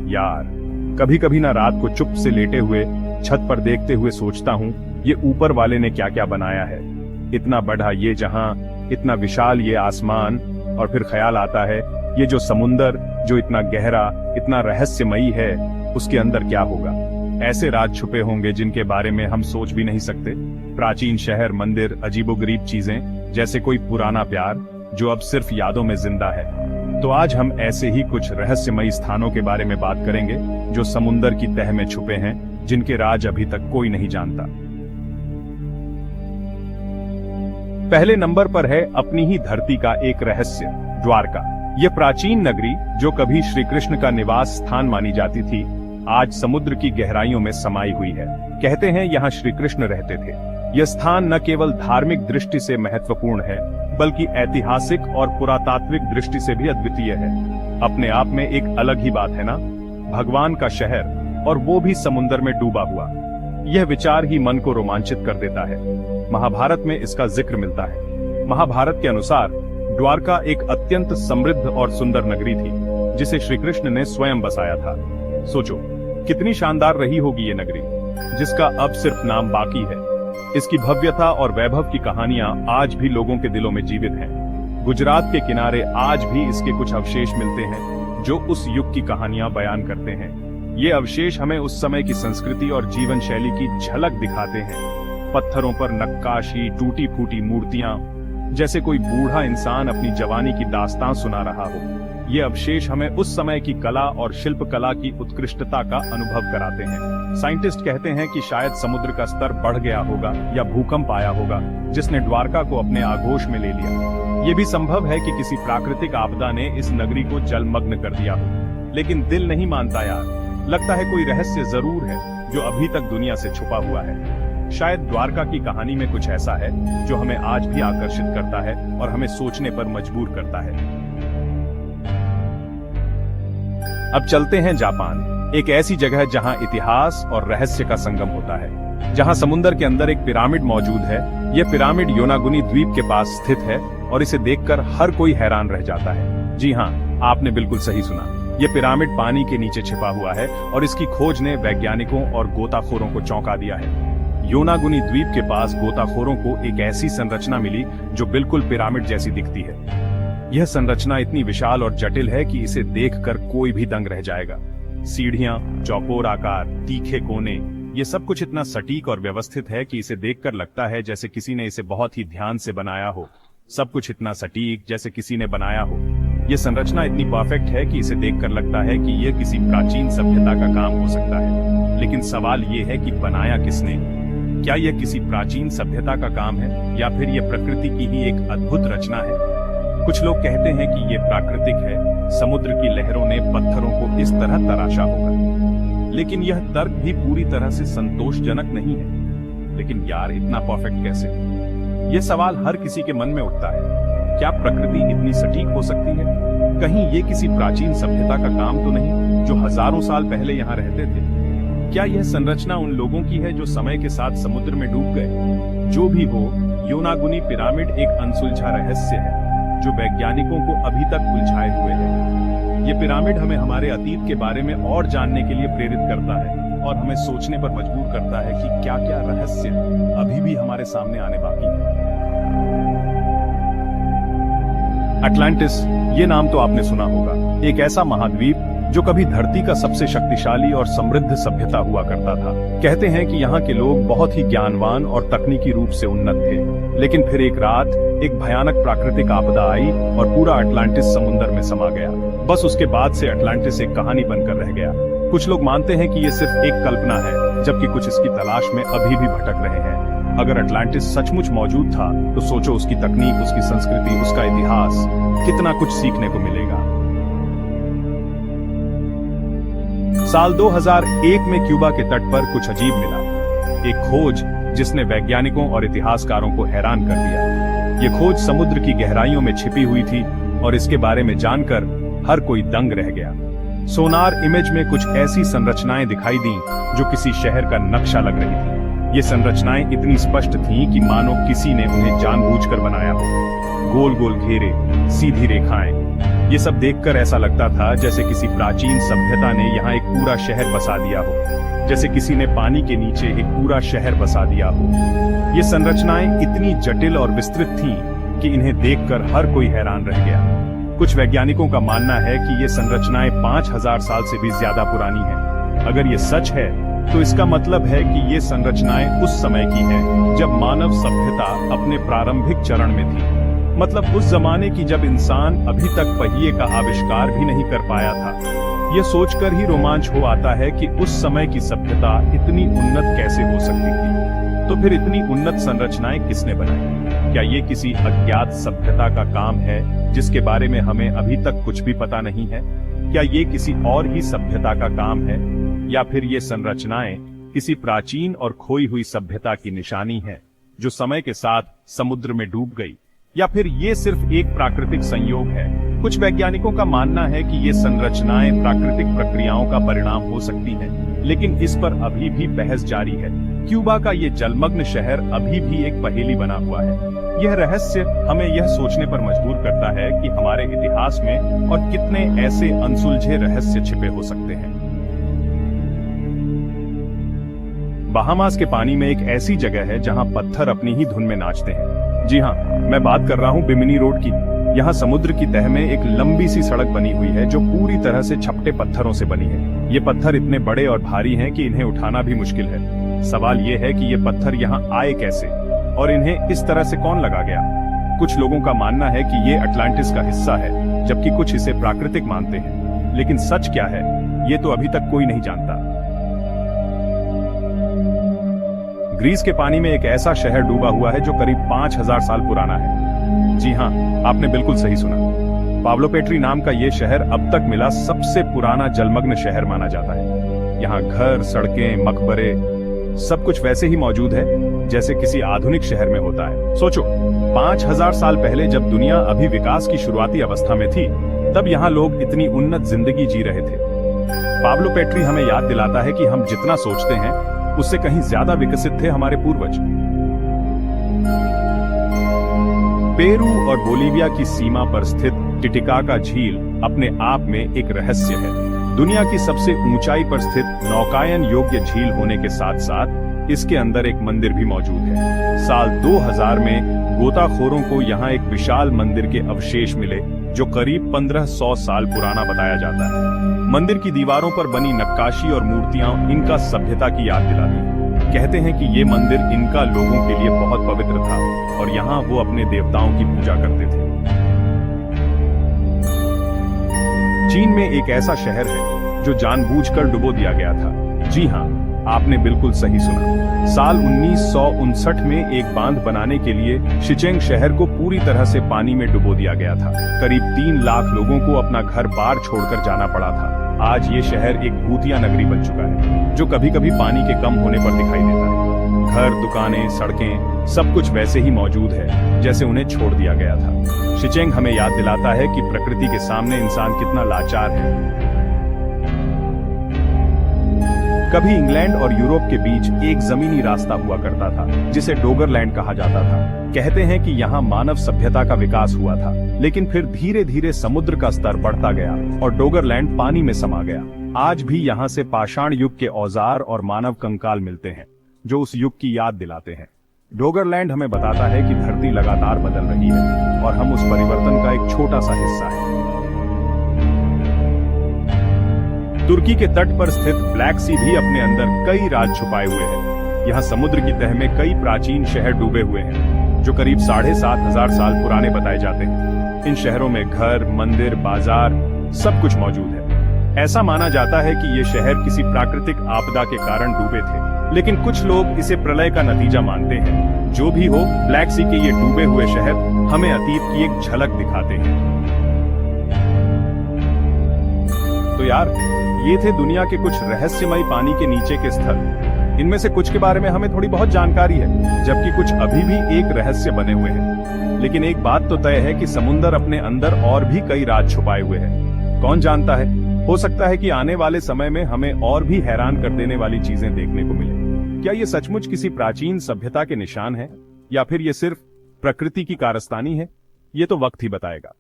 यार, कभी कभी ना रात को चुप से लेटे हुए छत पर देखते हुए सोचता हूँ, ये ऊपर वाले ने क्या क्या बनाया है। इतना बड़ा ये जहां, इतना विशाल ये आसमान, और फिर ख्याल आता है ये जो समुंदर, जो इतना गहरा, इतना रहस्यमयी है, उसके अंदर क्या होगा। ऐसे राज छुपे होंगे जिनके बारे में हम सोच भी नहीं सकते। प्राचीन शहर, मंदिर, अजीबोगरीब चीजें, जैसे कोई पुराना प्यार जो अब सिर्फ यादों में जिंदा है। तो आज हम ऐसे ही कुछ रहस्यमयी स्थानों के बारे में बात करेंगे जो समुंदर की तह में छुपे हैं, जिनके राज अभी तक कोई नहीं जानता। पहले नंबर पर है अपनी ही धरती का एक रहस्य, द्वारका। यह प्राचीन नगरी जो कभी श्री कृष्ण का निवास स्थान मानी जाती थी, आज समुद्र की गहराइयों में समाई हुई है। कहते हैं यहाँ श्री कृष्ण रहते थे। यह स्थान न केवल धार्मिक दृष्टि से महत्वपूर्ण है, बल्कि ऐतिहासिक और पुरातात्विक दृष्टि से भी अद्वितीय है। अपने आप में एक अलग ही बात है ना, भगवान का शहर, और वो भी समुद्र में डूबा हुआ। यह विचार ही मन को रोमांचित कर देता है। महाभारत में इसका जिक्र मिलता है। महाभारत के अनुसार द्वारका एक अत्यंत समृद्ध और सुंदर नगरी थी, जिसे श्री कृष्ण ने स्वयं बसाया था। सोचो, कितनी शानदार रही होगी ये नगरी, जिसका अब सिर्फ नाम बाकी है। इसकी भव्यता और वैभव की कहानियां आज भी लोगों के दिलों में जीवित हैं। गुजरात के किनारे आज भी इसके कुछ अवशेष मिलते हैं जो उस युग की कहानियां बयान करते हैं। ये अवशेष हमें उस समय की संस्कृति और जीवन शैली की झलक दिखाते हैं। पत्थरों पर नक्काशी, टूटी फूटी मूर्तियां, जैसे कोई बूढ़ा इंसान अपनी जवानी की दास्तां सुना रहा हो। ये अवशेष हमें उस समय की कला और शिल्पकला की उत्कृष्टता का अनुभव कराते हैं। साइंटिस्ट कहते हैं कि शायद समुद्र का स्तर बढ़ गया होगा या भूकंप आया होगा, जिसने द्वारका को अपने आगोश में ले लिया। ये भी संभव है कि किसी प्राकृतिक आपदा ने इस नगरी को जलमग्न कर दिया हो। लेकिन दिल नहीं मानता यार, लगता है कोई रहस्य जरूर है जो अभी तक दुनिया से छुपा हुआ है। शायद द्वारका की कहानी में कुछ ऐसा है जो हमें आज भी आकर्षित करता है और हमें सोचने पर मजबूर करता है। अब चलते हैं जापान, एक ऐसी जगह जहां इतिहास और रहस्य का संगम होता है, जहां समुद्र के अंदर एक पिरामिड मौजूद है। यह पिरामिड योनागुनी द्वीप के पास स्थित है और इसे देखकर हर कोई हैरान रह जाता है। जी हाँ, आपने बिल्कुल सही सुना। यह पिरामिड पानी के नीचे छिपा हुआ है और इसकी खोज ने वैज्ञानिकों और गोताखोरों को चौंका दिया है। योनागुनी द्वीप के पास गोताखोरों को एक ऐसी संरचना मिली जो बिल्कुल पिरामिड जैसी दिखती है। यह संरचना इतनी विशाल और जटिल है कि इसे देखकर कोई भी दंग रह जाएगा। सीढ़ियां, चौकोर आकार, तीखे कोने, ये सब कुछ इतना सटीक और व्यवस्थित है कि इसे देखकर लगता है जैसे किसी ने इसे बहुत ही ध्यान से बनाया हो। सब कुछ इतना सटीक जैसे किसी ने बनाया हो। यह संरचना इतनी परफेक्ट है कि इसे देखकर लगता है कि यह किसी प्राचीन सभ्यता का काम हो सकता है। लेकिन सवाल यह है कि बनाया किसने? क्या यह किसी प्राचीन सभ्यता का काम है या फिर यह प्रकृति की ही एक अद्भुत रचना है? कुछ लोग कहते हैं कि यह प्राकृतिक है, समुद्र की लहरों ने पत्थरों को इस तरह तराशा होगा। लेकिन यह तर्क भी पूरी तरह से संतोषजनक नहीं है। लेकिन यार, इतना परफेक्ट कैसे? यह सवाल हर किसी के मन में उठता है। क्या प्रकृति इतनी सटीक हो सकती है? कहीं ये किसी प्राचीन सभ्यता का काम तो नहीं जो हजारों साल पहले यहाँ रहते थे? क्या यह संरचना उन लोगों की है जो समय के साथ समुद्र में डूब गए? जो भी हो, योनागुनी पिरामिड एक अनसुलझा रहस्य है जो वैज्ञानिकों को अभी तक उलझाए हुए है। ये पिरामिड हमें हमारे अतीत के बारे में और जानने के लिए प्रेरित करता है और हमें सोचने पर मजबूर करता है कि क्या क्या रहस्य अभी भी हमारे सामने आने बाकी है। अटलांटिस, ये नाम तो आपने सुना होगा। एक ऐसा महाद्वीप जो कभी धरती का सबसे शक्तिशाली और समृद्ध सभ्यता हुआ करता था। कहते हैं कि यहाँ के लोग बहुत ही ज्ञानवान और तकनीकी रूप से उन्नत थे। लेकिन फिर एक रात एक भयानक प्राकृतिक आपदा आई और पूरा अटलांटिस समुद्र में समा गया। बस उसके बाद से अटलांटिस एक कहानी बनकर रह गया। कुछ लोग मानते हैं कि ये सिर्फ एक कल्पना है, जबकि कुछ इसकी तलाश में अभी भी भटक रहे हैं। अगर अटलांटिस सचमुच मौजूद था तो सोचो उसकी तकनीक, उसकी संस्कृति, उसका इतिहास, कितना कुछ सीखने को मिलेगा। साल 2001 में क्यूबा के तट पर कुछ अजीब मिला। एक खोज जिसने वैज्ञानिकों और इतिहासकारों को हैरान कर दिया। ये खोज समुद्र की गहराइयों में छिपी हुई थी और इसके बारे में जानकर हर कोई दंग रह गया। सोनार इमेज में कुछ ऐसी संरचनाएं दिखाई दी जो किसी शहर का नक्शा लग रही थी। ये संरचनाएं इतनी स्पष्ट थीं कि मानो किसी ने उन्हें जानबूझकर बनाया हो। गोल गोल घेरे, सीधी रेखाएं, ये सब देखकर ऐसा लगता था जैसे किसी प्राचीन सभ्यता ने यहाँ एक पूरा शहर बसा दिया हो, जैसे किसी ने पानी के नीचे एक पूरा शहर बसा दिया हो। ये संरचनाएं इतनी जटिल और विस्तृत थीं कि इन्हें देखकर हर कोई हैरान रह गया। कुछ वैज्ञानिकों का मानना है कि ये संरचनाएं 5000 साल से भी ज्यादा पुरानी हैं। अगर ये सच है तो इसका मतलब है कि ये संरचनाएं उस समय की हैं जब मानव सभ्यता अपने प्रारंभिक चरण में थी। मतलब उस जमाने की जब इंसान अभी तक पहिए का आविष्कार भी नहीं कर पाया था। यह सोचकर ही रोमांच हो आता है कि उस समय की सभ्यता इतनी उन्नत कैसे हो सकती थी। तो फिर इतनी उन्नत संरचनाएं किसने बनाई? क्या ये किसी अज्ञात सभ्यता का काम है जिसके बारे में हमें अभी तक कुछ भी पता नहीं है? क्या ये किसी और ही सभ्यता का काम है, या फिर ये संरचनाएं किसी प्राचीन और खोई हुई सभ्यता की निशानी है जो समय के साथ समुद्र में डूब गई? या फिर ये सिर्फ एक प्राकृतिक संयोग है? कुछ वैज्ञानिकों का मानना है कि ये संरचनाएं प्राकृतिक प्रक्रियाओं का परिणाम हो सकती हैं, लेकिन इस पर अभी भी बहस जारी है। क्यूबा का ये जलमग्न शहर अभी भी एक पहेली बना हुआ है। यह रहस्य हमें यह सोचने पर मजबूर करता है कि हमारे इतिहास में और कितने ऐसे अनसुलझे रहस्य छिपे हो सकते हैं। बहामास के पानी में एक ऐसी जगह है जहां पत्थर अपनी ही धुन में नाचते हैं। जी हाँ, मैं बात कर रहा हूँ बिमिनी रोड की। यहाँ समुद्र की तह में एक लंबी सी सड़क बनी हुई है जो पूरी तरह से छपटे पत्थरों से बनी है। ये पत्थर इतने बड़े और भारी हैं कि इन्हें उठाना भी मुश्किल है। सवाल ये है कि ये पत्थर यहाँ आए कैसे और इन्हें इस तरह से कौन लगा गया? कुछ लोगों का मानना है कि ये अटलांटिस का हिस्सा है, जबकि कुछ इसे प्राकृतिक मानते हैं। लेकिन सच क्या है, ये तो अभी तक कोई नहीं जानता। ग्रीस के पानी में एक ऐसा शहर डूबा हुआ है जो करीब 5000 साल पुराना है। जी हाँ, आपने बिल्कुल सही सुना। पाब्लो पेट्री नाम का ये शहर अब तक मिला सबसे पुराना जलमग्न शहर माना जाता है। यहाँ घर, सड़कें, मकबरे सब कुछ वैसे ही मौजूद है जैसे किसी आधुनिक शहर में होता है। सोचो, 5000 साल पहले जब दुनिया अभी विकास की शुरुआती अवस्था में थी, तब यहाँ लोग इतनी उन्नत जिंदगी जी रहे थे। पाब्लो पेट्री हमें याद दिलाता है कि हम जितना सोचते हैं उससे कहीं ज्यादा विकसित थे हमारे पूर्वज। पेरू और बोलीविया की सीमा पर स्थित टिटिकाका झील अपने आप में एक रहस्य है। दुनिया की सबसे ऊंचाई पर स्थित नौकायन योग्य झील होने के साथ साथ इसके अंदर एक मंदिर भी मौजूद है। साल 2000 में गोताखोरों को यहाँ एक विशाल मंदिर के अवशेष मिले जो करीब 1500 साल पुराना बताया जाता है। मंदिर की दीवारों पर बनी नक्काशी और मूर्तियां इनका सभ्यता की याद दिलाती हैं। कहते हैं कि ये मंदिर इनका लोगों के लिए बहुत पवित्र था और यहाँ वो अपने देवताओं की पूजा करते थे। चीन में एक ऐसा शहर है जो जानबूझकर डुबो दिया गया था। जी हाँ, आपने बिल्कुल सही सुना। साल 1959 में एक बांध बनाने के लिए शिचेंग शहर को पूरी तरह से पानी में डुबो दिया गया था। करीब 3 लाख लोगों को अपना घर बार छोड़कर जाना पड़ा था। आज ये शहर एक भूतिया नगरी बन चुका है जो कभी कभी पानी के कम होने पर दिखाई देता है। घर, दुकानें, सड़कें सब कुछ वैसे ही मौजूद है जैसे उन्हें छोड़ दिया गया था। शिचेंग हमें याद दिलाता है कि प्रकृति के सामने इंसान कितना लाचार है। कभी इंग्लैंड और यूरोप के बीच एक जमीनी रास्ता हुआ करता था जिसे डोगरलैंड कहा जाता था। कहते हैं कि यहाँ मानव सभ्यता का विकास हुआ था, लेकिन फिर धीरे धीरे समुद्र का स्तर बढ़ता गया और डोगरलैंड पानी में समा गया। आज भी यहाँ से पाषाण युग के औजार और मानव कंकाल मिलते हैं जो उस युग की याद दिलाते हैं। डोगरलैंड हमें बताता है कि धरती लगातार बदल रही है और हम उस परिवर्तन का एक छोटा सा हिस्सा है। तुर्की के तट पर स्थित ब्लैक सी भी अपने अंदर कई राज छुपाए हुए हैं। यहाँ समुद्र की तह में कई प्राचीन शहर डूबे हुए हैं जो करीब 7500 साल पुराने बताए जाते हैं। इन शहरों में घर, मंदिर, बाजार सब कुछ मौजूद है। ऐसा माना जाता है कि ये शहर किसी प्राकृतिक आपदा के कारण डूबे थे, लेकिन कुछ लोग इसे प्रलय का नतीजा मानते हैं। जो भी हो, ब्लैक सी के ये डूबे हुए शहर हमें अतीत की एक झलक दिखाते हैं। तो यार, ये थे दुनिया के कुछ रहस्यमयी पानी के नीचे के स्थल। इनमें से कुछ के बारे में हमें थोड़ी बहुत जानकारी है, जबकि कुछ अभी भी एक रहस्य बने हुए हैं। लेकिन एक बात तो तय है कि समुद्र अपने अंदर और भी कई राज छुपाए हुए हैं। कौन जानता है, हो सकता है कि आने वाले समय में हमें और भी हैरान कर देने वाली चीजें देखने को मिले। क्या ये सचमुच किसी प्राचीन सभ्यता के निशान है, या फिर ये सिर्फ प्रकृति की कारस्तानी है? ये तो वक्त ही बताएगा।